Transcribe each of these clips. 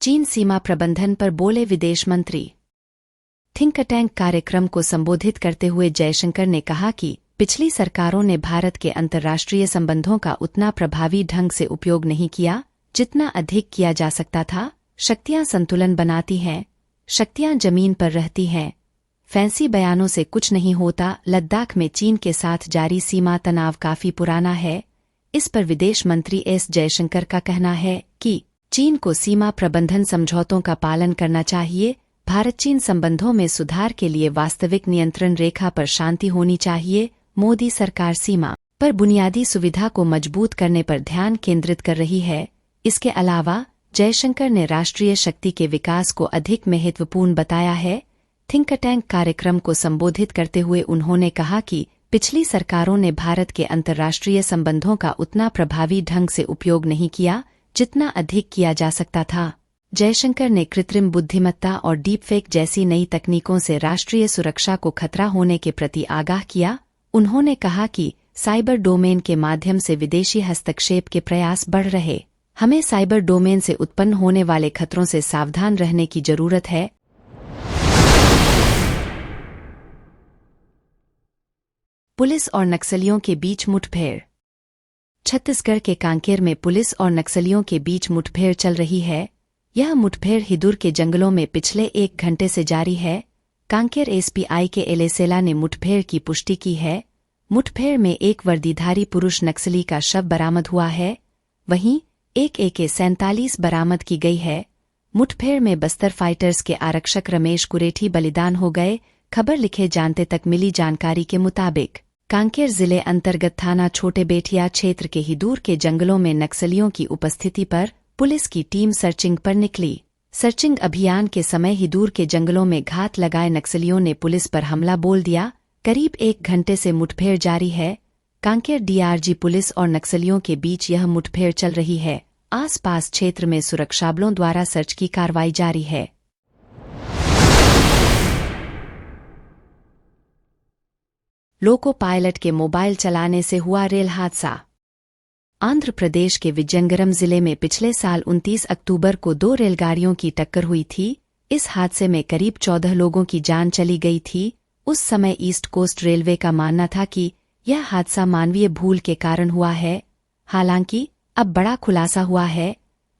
चीन सीमा प्रबंधन पर बोले विदेश मंत्री। थिंक टैंक कार्यक्रम को संबोधित करते हुए जयशंकर ने कहा कि पिछली सरकारों ने भारत के अंतर्राष्ट्रीय संबंधों का उतना प्रभावी ढंग से उपयोग नहीं किया जितना अधिक किया जा सकता था। शक्तियां संतुलन बनाती हैं, शक्तियां जमीन पर रहती हैं। फैंसी बयानों से कुछ नहीं होता। लद्दाख में चीन के साथ जारी सीमा तनाव काफी पुराना है। इस पर विदेश मंत्री एस जयशंकर का कहना है कि चीन को सीमा प्रबंधन समझौतों का पालन करना चाहिए। भारत चीन संबंधों में सुधार के लिए वास्तविक नियंत्रण रेखा पर शांति होनी चाहिए। मोदी सरकार सीमा पर बुनियादी सुविधा को मजबूत करने पर ध्यान केंद्रित कर रही है। इसके अलावा जयशंकर ने राष्ट्रीय शक्ति के विकास को अधिक महत्वपूर्ण बताया है। थिंक टैंक कार्यक्रम को संबोधित करते हुए उन्होंने कहा कि पिछली सरकारों ने भारत के अंतर्राष्ट्रीय संबंधों का उतना प्रभावी ढंग से उपयोग नहीं किया जितना अधिक किया जा सकता था। जयशंकर ने कृत्रिम बुद्धिमत्ता और डीपफेक जैसी नई तकनीकों से राष्ट्रीय सुरक्षा को खतरा होने के प्रति आगाह किया। उन्होंने कहा कि साइबर डोमेन के माध्यम से विदेशी हस्तक्षेप के प्रयास बढ़ रहे। हमें साइबर डोमेन से उत्पन्न होने वाले खतरों से सावधान रहने की जरूरत है। पुलिस और नक्सलियों के बीच मुठभेड़। छत्तीसगढ़ के कांकेर में पुलिस और नक्सलियों के बीच मुठभेड़ चल रही है। यह मुठभेड़ हिदुर के जंगलों में पिछले 1 घंटे से जारी है। कांकेर एसपी के एलेसेला ने मुठभेड़ की पुष्टि की है। मुठभेड़ में एक वर्दीधारी पुरुष नक्सली का शव बरामद हुआ है। वहीं एक AK-47 बरामद की गई है। मुठभेड़ में बस्तर फाइटर्स के आरक्षक रमेश कुरेठी बलिदान हो गए। खबर लिखे जानते तक मिली जानकारी के मुताबिक कांकेर जिले अंतर्गत थाना छोटे बेटिया क्षेत्र के हिदूर के जंगलों में नक्सलियों की उपस्थिति पर पुलिस की टीम सर्चिंग पर निकली। सर्चिंग अभियान के समय हिदूर के जंगलों में घात लगाए नक्सलियों ने पुलिस पर हमला बोल दिया। करीब 1 घंटे से मुठभेड़ जारी है। कांकेर DRG पुलिस और नक्सलियों के बीच यह मुठभेड़ चल रही है। आसपास क्षेत्र में सुरक्षाबलों द्वारा सर्च की कार्रवाई जारी है। लोको पायलट के मोबाइल चलाने से हुआ रेल हादसा। आंध्र प्रदेश के विजयनगरम जिले में पिछले साल 29 अक्टूबर को 2 रेलगाड़ियों की टक्कर हुई थी। इस हादसे में करीब 14 लोगों की जान चली गई थी। उस समय ईस्ट कोस्ट रेलवे का मानना था कि यह हादसा मानवीय भूल के कारण हुआ है। हालांकि अब बड़ा खुलासा हुआ है।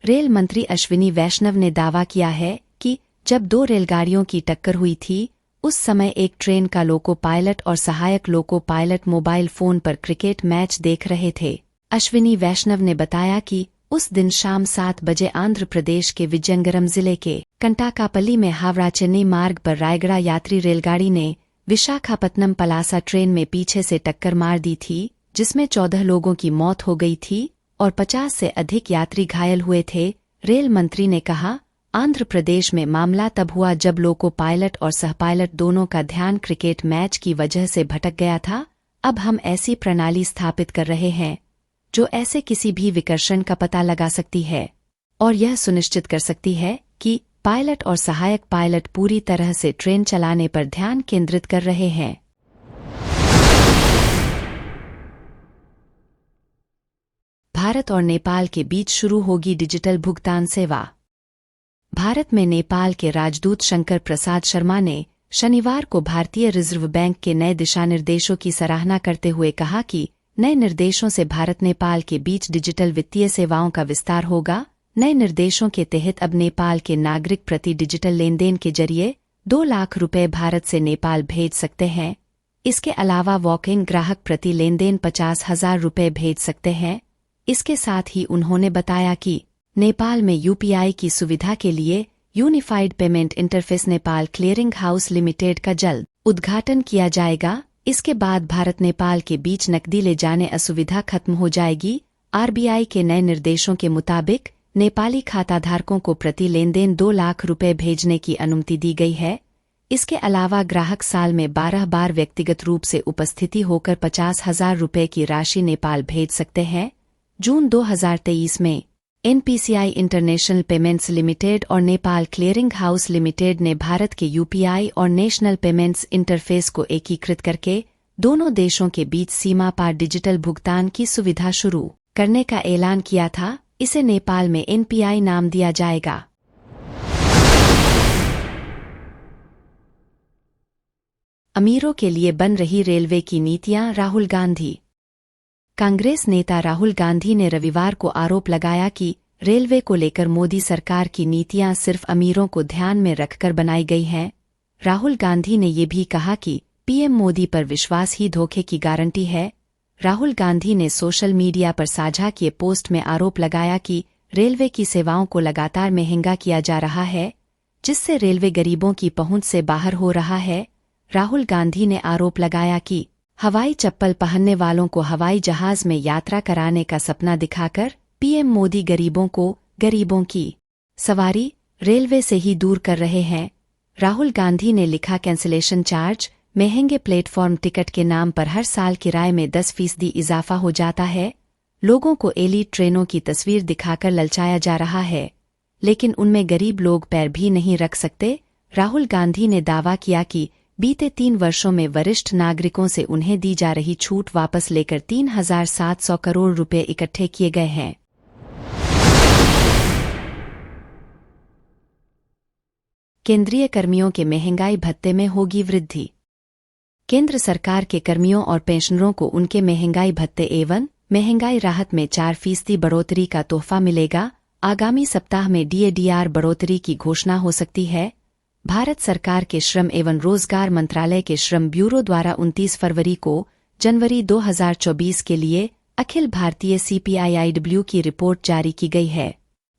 रेल मंत्री अश्विनी वैष्णव ने दावा किया है कि जब 2 रेलगाड़ियों की टक्कर हुई थी उस समय एक ट्रेन का लोको पायलट और सहायक लोको पायलट मोबाइल फोन पर क्रिकेट मैच देख रहे थे। अश्विनी वैष्णव ने बताया कि उस दिन शाम 7 बजे आंध्र प्रदेश के विजयनगरम जिले के कंटाकापल्ली में हावड़ा चेन्नई मार्ग पर रायगढ़ यात्री रेलगाड़ी ने विशाखापत्तनम पलासा ट्रेन में पीछे से टक्कर मार दी थी, जिसमें 14 लोगों की मौत हो गई थी और 50 से अधिक यात्री घायल हुए थे। रेल मंत्री ने कहा, आंध्र प्रदेश में मामला तब हुआ जब लोको पायलट और सहपायलट दोनों का ध्यान क्रिकेट मैच की वजह से भटक गया था। अब हम ऐसी प्रणाली स्थापित कर रहे हैं जो ऐसे किसी भी विकर्षण का पता लगा सकती है और यह सुनिश्चित कर सकती है कि पायलट और सहायक पायलट पूरी तरह से ट्रेन चलाने पर ध्यान केंद्रित कर रहे हैं। भारत और नेपाल के बीच शुरू होगी डिजिटल भुगतान सेवा। भारत में नेपाल के राजदूत शंकर प्रसाद शर्मा ने शनिवार को भारतीय रिजर्व बैंक के नए दिशानिर्देशों की सराहना करते हुए कहा कि नए निर्देशों से भारत नेपाल के बीच डिजिटल वित्तीय सेवाओं का विस्तार होगा। नए निर्देशों के तहत अब नेपाल के नागरिक प्रति डिजिटल लेनदेन के जरिए 2 लाख रुपए भारत से नेपाल भेज सकते हैं। इसके अलावा वॉक इन ग्राहक प्रति लेनदेन 50,000 रुपए भेज सकते हैं। इसके साथ ही उन्होंने बताया कि नेपाल में UPI की सुविधा के लिए unified payment interface Nepal clearing house limited का जल्द उद्घाटन किया जाएगा। इसके बाद भारत नेपाल के बीच नकदी ले जाने असुविधा खत्म हो जाएगी। RBI के नए निर्देशों के मुताबिक नेपाली खाताधारकों को प्रति लेनदेन 2 लाख रुपए भेजने की अनुमति दी गई है। इसके अलावा ग्राहक साल में 12 बार व्यक्तिगत रूप से उपस्थिति होकर 50,000 रुपए की राशि नेपाल भेज सकते हैं। जून 2023 में NPCI इंटरनेशनल पेमेंट्स लिमिटेड और नेपाल क्लियरिंग हाउस लिमिटेड ने भारत के UPI और नेशनल पेमेंट्स इंटरफेस को एकीकृत करके दोनों देशों के बीच सीमा पार डिजिटल भुगतान की सुविधा शुरू करने का ऐलान किया था। इसे नेपाल में NPI नाम दिया जाएगा। अमीरों के लिए बन रही रेलवे की नीतियां, राहुल गांधी। कांग्रेस नेता राहुल गांधी ने रविवार को आरोप लगाया कि रेलवे को लेकर मोदी सरकार की नीतियां सिर्फ अमीरों को ध्यान में रखकर बनाई गई हैं। राहुल गांधी ने ये भी कहा कि पीएम मोदी पर विश्वास ही धोखे की गारंटी है। राहुल गांधी ने सोशल मीडिया पर साझा किए पोस्ट में आरोप लगाया कि रेलवे की सेवाओं को लगातार महंगा किया जा रहा है, जिससे रेलवे गरीबों की पहुंच से बाहर हो रहा है। राहुल गांधी ने आरोप लगाया कि हवाई चप्पल पहनने वालों को हवाई जहाज में यात्रा कराने का सपना दिखाकर पीएम मोदी गरीबों की सवारी रेलवे से ही दूर कर रहे हैं। राहुल गांधी ने लिखा, कैंसिलेशन चार्ज, महंगे प्लेटफॉर्म टिकट के नाम पर हर साल किराए में 10% इजाफा हो जाता है। लोगों को एलीट ट्रेनों की तस्वीर दिखाकर ललचाया जा रहा है, लेकिन उनमें गरीब लोग पैर भी नहीं रख सकते। राहुल गांधी ने दावा किया कि बीते 3 वर्षों में वरिष्ठ नागरिकों से उन्हें दी जा रही छूट वापस लेकर 3,700 करोड़ रुपए इकट्ठे किए गए हैं। केंद्रीय कर्मियों के महंगाई भत्ते में होगी वृद्धि। केंद्र सरकार के कर्मियों और पेंशनरों को उनके महंगाई भत्ते एवं महंगाई राहत में 4% बढ़ोतरी का तोहफा मिलेगा। आगामी सप्ताह में डीए-डीआर बढ़ोतरी की घोषणा हो सकती है। भारत सरकार के श्रम एवं रोजगार मंत्रालय के श्रम ब्यूरो द्वारा 29 फरवरी को जनवरी 2024 के लिए अखिल भारतीय CPIIW की रिपोर्ट जारी की गई है।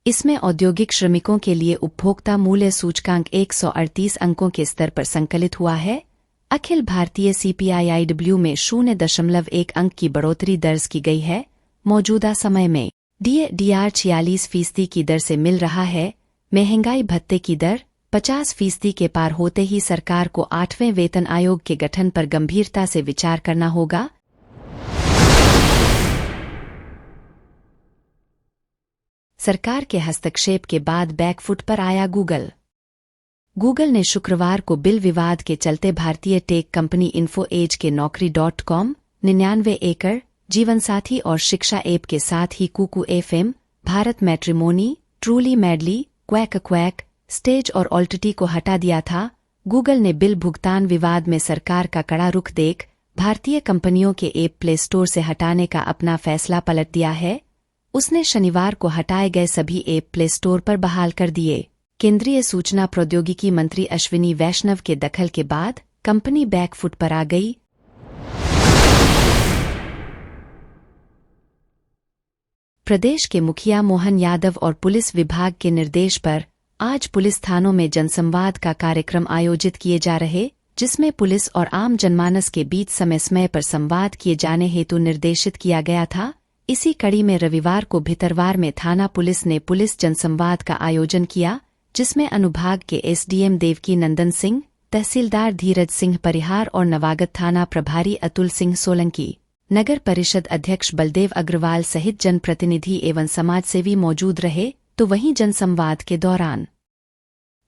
इसमें औद्योगिक श्रमिकों के लिए उपभोक्ता मूल्य सूचकांक 138 अंकों के स्तर पर संकलित हुआ है। अखिल भारतीय CPIIW में 0.1 अंक की बढ़ोतरी दर्ज की गई है। मौजूदा समय में डीए-डीआर 46% की दर से मिल रहा है। महंगाई भत्ते की दर 50% के पार होते ही सरकार को 8वें वेतन आयोग के गठन पर गंभीरता से विचार करना होगा। सरकार के हस्तक्षेप के बाद बैकफुट पर आया गूगल। गूगल ने शुक्रवार को बिल विवाद के चलते भारतीय टेक कंपनी इन्फोएज के Naukri.com, 99 एकड़, जीवनसाथी और शिक्षा ऐप के साथ ही Kuku FM, Bharat Matrimony, Truly Madly, Quack, Stage और ऑल्टटी को हटा दिया था। गूगल ने बिल भुगतान विवाद में सरकार का कड़ा रुख देख भारतीय कंपनियों के ऐप प्ले स्टोर से हटाने का अपना फैसला पलट दिया है। उसने शनिवार को हटाए गए सभी ऐप प्ले स्टोर पर बहाल कर दिए। केंद्रीय सूचना प्रौद्योगिकी मंत्री अश्विनी वैष्णव के दखल के बाद कंपनी बैकफुट पर आ गई। प्रदेश के मुखिया मोहन यादव और पुलिस विभाग के निर्देश पर आज पुलिस थानों में जनसंवाद का कार्यक्रम आयोजित किए जा रहे, जिसमें पुलिस और आम जनमानस के बीच समय समय पर संवाद किए जाने हेतु निर्देशित किया गया था। इसी कड़ी में रविवार को भितरवार में थाना पुलिस ने पुलिस जनसंवाद का आयोजन किया, जिसमें अनुभाग के SDM देवकी नंदन सिंह, तहसीलदार धीरज सिंह परिहार और नवागत थाना प्रभारी अतुल सिंह सोलंकी, नगर परिषद अध्यक्ष बलदेव अग्रवाल सहित जनप्रतिनिधि एवं समाजसेवी मौजूद रहे। तो वहीं जनसंवाद के दौरान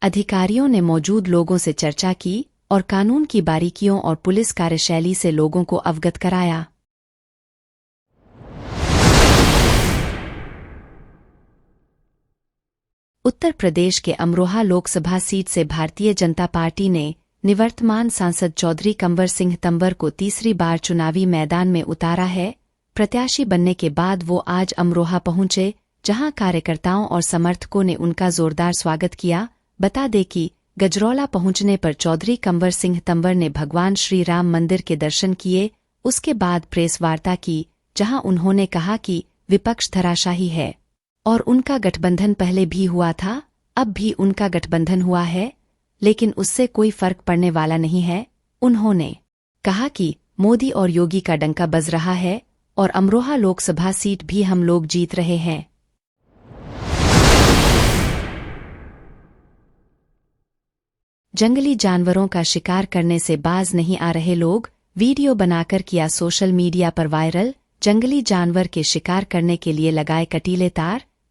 अधिकारियों ने मौजूद लोगों से चर्चा की और कानून की बारीकियों और पुलिस कार्यशैली से लोगों को अवगत कराया। उत्तर प्रदेश के अमरोहा लोकसभा सीट से भारतीय जनता पार्टी ने निवर्तमान सांसद चौधरी कंवर सिंह तंवर को तीसरी बार चुनावी मैदान में उतारा है। प्रत्याशी बनने के बाद वो आज अमरोहा पहुंचे, जहां कार्यकर्ताओं और समर्थकों ने उनका जोरदार स्वागत किया। बता दें कि गजरौला पहुंचने पर चौधरी कंवर सिंह तंवर ने भगवान श्री राम मंदिर के दर्शन किए। उसके बाद प्रेस वार्ता की, जहां उन्होंने कहा कि विपक्ष धराशाही है और उनका गठबंधन पहले भी हुआ था, अब भी उनका गठबंधन हुआ है, लेकिन उससे कोई फर्क पड़ने वाला नहीं है। उन्होंने कहा कि मोदी और योगी का डंका बज रहा है और अमरोहा लोकसभा सीट भी हम लोग जीत रहे हैं। जंगली जानवरों का शिकार करने से बाज नहीं आ रहे लोग, वीडियो बनाकर किया सोशल मीडिया पर वायरल। जंगली जानवर के शिकार करने के लिए लगाए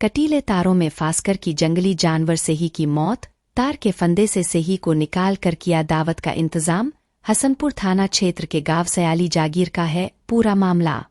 कटीले तारों में फांसकर की जंगली जानवर सेही की मौत। तार के फंदे से सेही को निकाल कर किया दावत का इंतजाम। हसनपुर थाना क्षेत्र के गांव सयाली जागीर का है पूरा मामला।